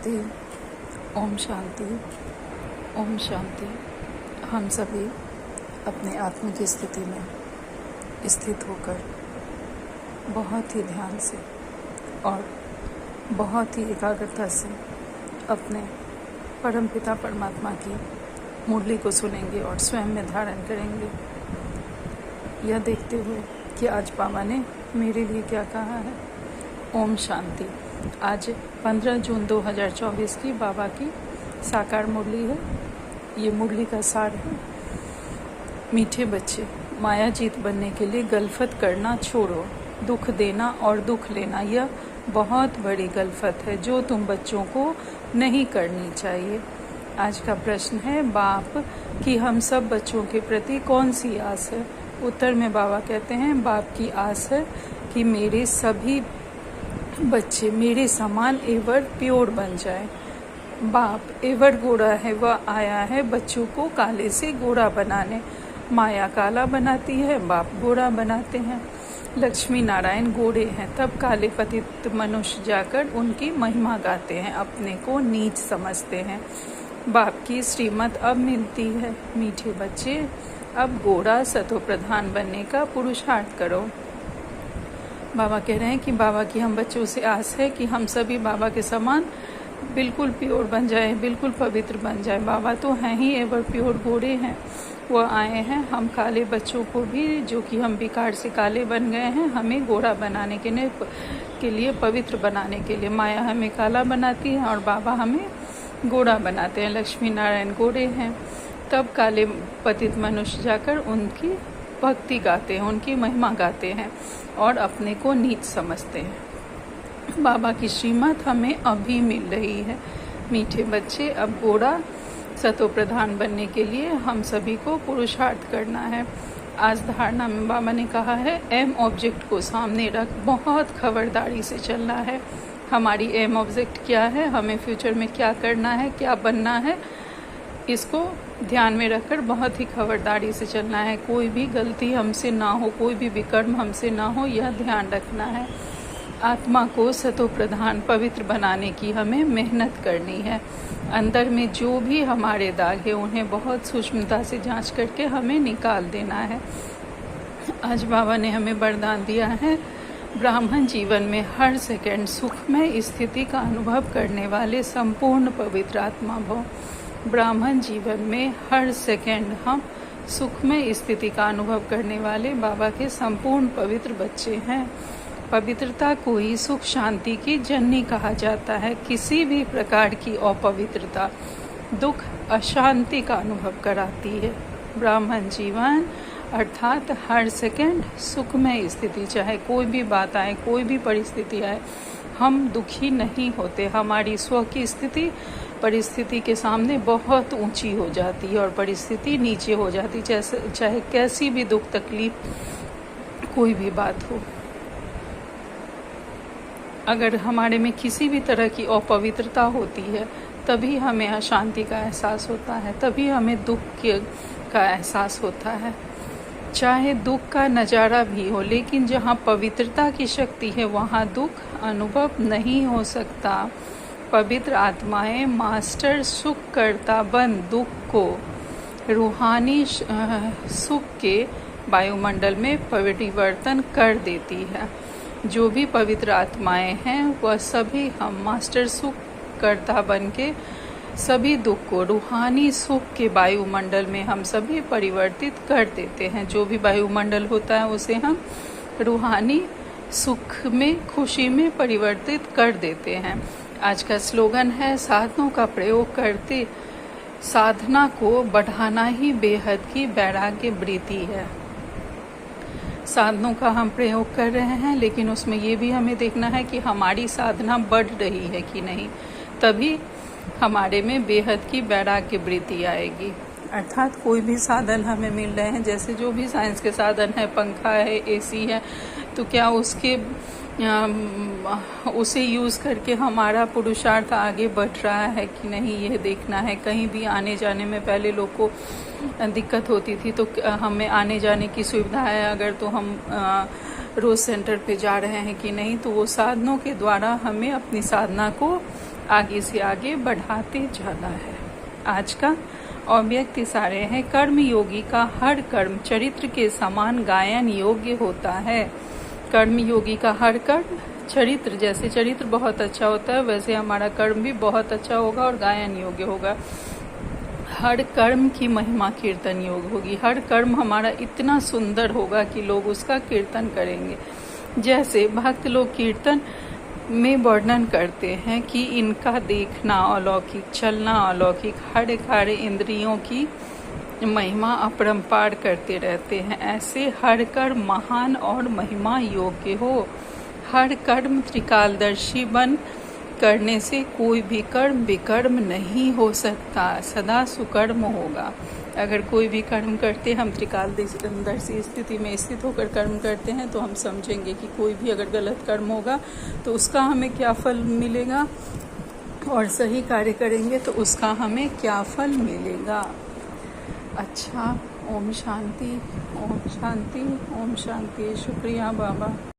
शांति। ओम शांति। ओम शांति। हम सभी अपने आत्म की स्थिति में स्थित होकर बहुत ही ध्यान से और बहुत ही एकाग्रता से अपने परमपिता परमात्मा की मुरली को सुनेंगे और स्वयं में धारण करेंगे, यह देखते हुए कि आज बाबा ने मेरे लिए क्या कहा है। ओम शांति। आज 15 जून 2024 की बाबा की साकार मुरली है। ये मुरली का सार है। मीठे बच्चे, मायाजीत बनने के लिए गलफत करना छोड़ो। दुख देना और दुख लेना यह बहुत बड़ी गलफत है जो तुम बच्चों को नहीं करनी चाहिए। आज का प्रश्न है, बाप की हम सब बच्चों के प्रति कौन सी आस है। उत्तर में बाबा कहते हैं, बाप की आस है कि मेरे सभी बच्चे मेरे समान एवर प्योर बन जाए। बाप एवर गोरा है, वह आया है बच्चों को काले से गोरा बनाने। माया काला बनाती है, बाप गोरा बनाते हैं। लक्ष्मी नारायण गोरे हैं, तब काले पतित मनुष्य जाकर उनकी महिमा गाते हैं, अपने को नीच समझते हैं। बाप की श्रीमत अब मिलती है, मीठे बच्चे अब गोरा सतो प्रधान बनने का पुरुषार्थ करो। बाबा कह रहे हैं कि बाबा की हम बच्चों से आस है कि हम सभी बाबा के समान बिल्कुल प्योर बन जाए, बिल्कुल पवित्र बन जाए। बाबा तो हैं ही एवर प्योर गोरे हैं, वह आए हैं हम काले बच्चों को भी, जो कि हम विकार से काले बन गए हैं, हमें गोरा बनाने के लिए पवित्र बनाने के लिए। माया हमें काला बनाती है और बाबा हमें गोरा बनाते हैं। लक्ष्मी नारायण गोरे हैं, तब काले पतित मनुष्य जाकर उनकी भक्ति गाते हैं, उनकी महिमा गाते हैं और अपने को नीच समझते हैं। बाबा की श्रीमत हमें अभी मिल रही है। मीठे बच्चे, अब गोरा सतो प्रधान बनने के लिए हम सभी को पुरुषार्थ करना है। आज धारणा में बाबा ने कहा है, एम ऑब्जेक्ट को सामने रख बहुत खबरदारी से चलना है। हमारी एम ऑब्जेक्ट क्या है, हमें फ्यूचर में क्या करना है, क्या बनना है, इसको ध्यान में रखकर बहुत ही खबरदारी से चलना है। कोई भी गलती हमसे ना हो, कोई भी विकर्म हमसे ना हो, यह ध्यान रखना है। आत्मा को सतो प्रधान पवित्र बनाने की हमें मेहनत करनी है। अंदर में जो भी हमारे दाग है उन्हें बहुत सूक्ष्मता से जांच करके हमें निकाल देना है। आज बाबा ने हमें वरदान दिया है, ब्राह्मण जीवन में हर सेकंड सुखमय स्थिति का अनुभव करने वाले संपूर्ण पवित्र आत्मा भव। ब्राह्मण जीवन में हर सेकंड हम सुखमय स्थिति का अनुभव करने वाले बाबा के संपूर्ण पवित्र बच्चे हैं। पवित्रता को ही सुख शांति की जननी कहा जाता है। किसी भी प्रकार की अपवित्रता दुख अशांति का अनुभव कराती है। ब्राह्मण जीवन अर्थात हर सेकंड सुखमय स्थिति, चाहे कोई भी बात आए, कोई भी परिस्थिति आए, हम दुखी नहीं होते। हमारी स्व की स्थिति परिस्थिति के सामने बहुत ऊंची हो जाती है और परिस्थिति नीचे हो जाती, चाहे कैसी भी दुख तकलीफ कोई भी बात हो। अगर हमारे में किसी भी तरह की अपवित्रता होती है, तभी हमें अशांति का एहसास होता है, तभी हमें दुख का एहसास होता है। चाहे दुख का नज़ारा भी हो, लेकिन जहाँ पवित्रता की शक्ति है वहाँ दुख अनुभव नहीं हो सकता। पवित्र आत्माएं मास्टर सुख करता बन दुख को रूहानी सुख के वायुमंडल में परिवर्तन कर देती है। जो भी पवित्र आत्माएं हैं वह सभी हम मास्टर सुख करता बन के सभी दुख को रूहानी सुख के वायुमंडल में हम सभी परिवर्तित कर देते हैं। जो भी वायुमंडल होता है उसे हम रूहानी सुख में, खुशी में परिवर्तित कर देते हैं। आज का स्लोगन है, साधनों का प्रयोग करते साधना को बढ़ाना ही बेहद की वैराग्य वृत्ति है। साधनों का हम प्रयोग कर रहे हैं, लेकिन उसमें ये भी हमें देखना है कि हमारी साधना बढ़ रही है कि नहीं, तभी हमारे में बेहद की वैराग्य वृत्ति आएगी। अर्थात कोई भी साधन हमें मिल रहे हैं, जैसे जो भी साइंस के साधन है, पंखा है, एसी है, तो क्या उसे यूज़ करके हमारा पुरुषार्थ आगे बढ़ रहा है कि नहीं, यह देखना है। कहीं भी आने जाने में पहले लोग को दिक्कत होती थी, तो हमें आने जाने की सुविधा है अगर, तो हम रोज़ सेंटर पे जा रहे हैं कि नहीं, तो वो साधनों के द्वारा हमें अपनी साधना को आगे से आगे बढ़ाते जाना है। आज का अव्यक्त इशारे हैं, कर्म योगी का हर कर्म चरित्र के समान गायन योग्य होता है। कर्म योगी का हर कर्म चरित्र, जैसे चरित्र बहुत अच्छा होता है वैसे हमारा कर्म भी बहुत अच्छा होगा और गायन योग्य होगा। हर कर्म की महिमा कीर्तन योग होगी। हर कर्म हमारा इतना सुंदर होगा कि लोग उसका कीर्तन करेंगे। जैसे भक्त लोग कीर्तन में वर्णन करते हैं कि इनका देखना अलौकिक, चलना अलौकिक, हर इंद्रियों की महिमा अपरंपार करते रहते हैं। ऐसे हर कर्म महान और महिमा योग्य हो। हर कर्म त्रिकालदर्शी बन करने से कोई भी कर्म विकर्म नहीं हो सकता, सदा सुकर्म होगा। अगर कोई भी कर्म करते हम त्रिकालदर्शी स्थिति में स्थित होकर कर्म करते हैं तो हम समझेंगे कि कोई भी अगर गलत कर्म होगा तो उसका हमें क्या फल मिलेगा और सही कार्य करेंगे तो उसका हमें क्या फल मिलेगा। अच्छा, ओम शांति, ओम शांति, ओम शांति। शुक्रिया बाबा।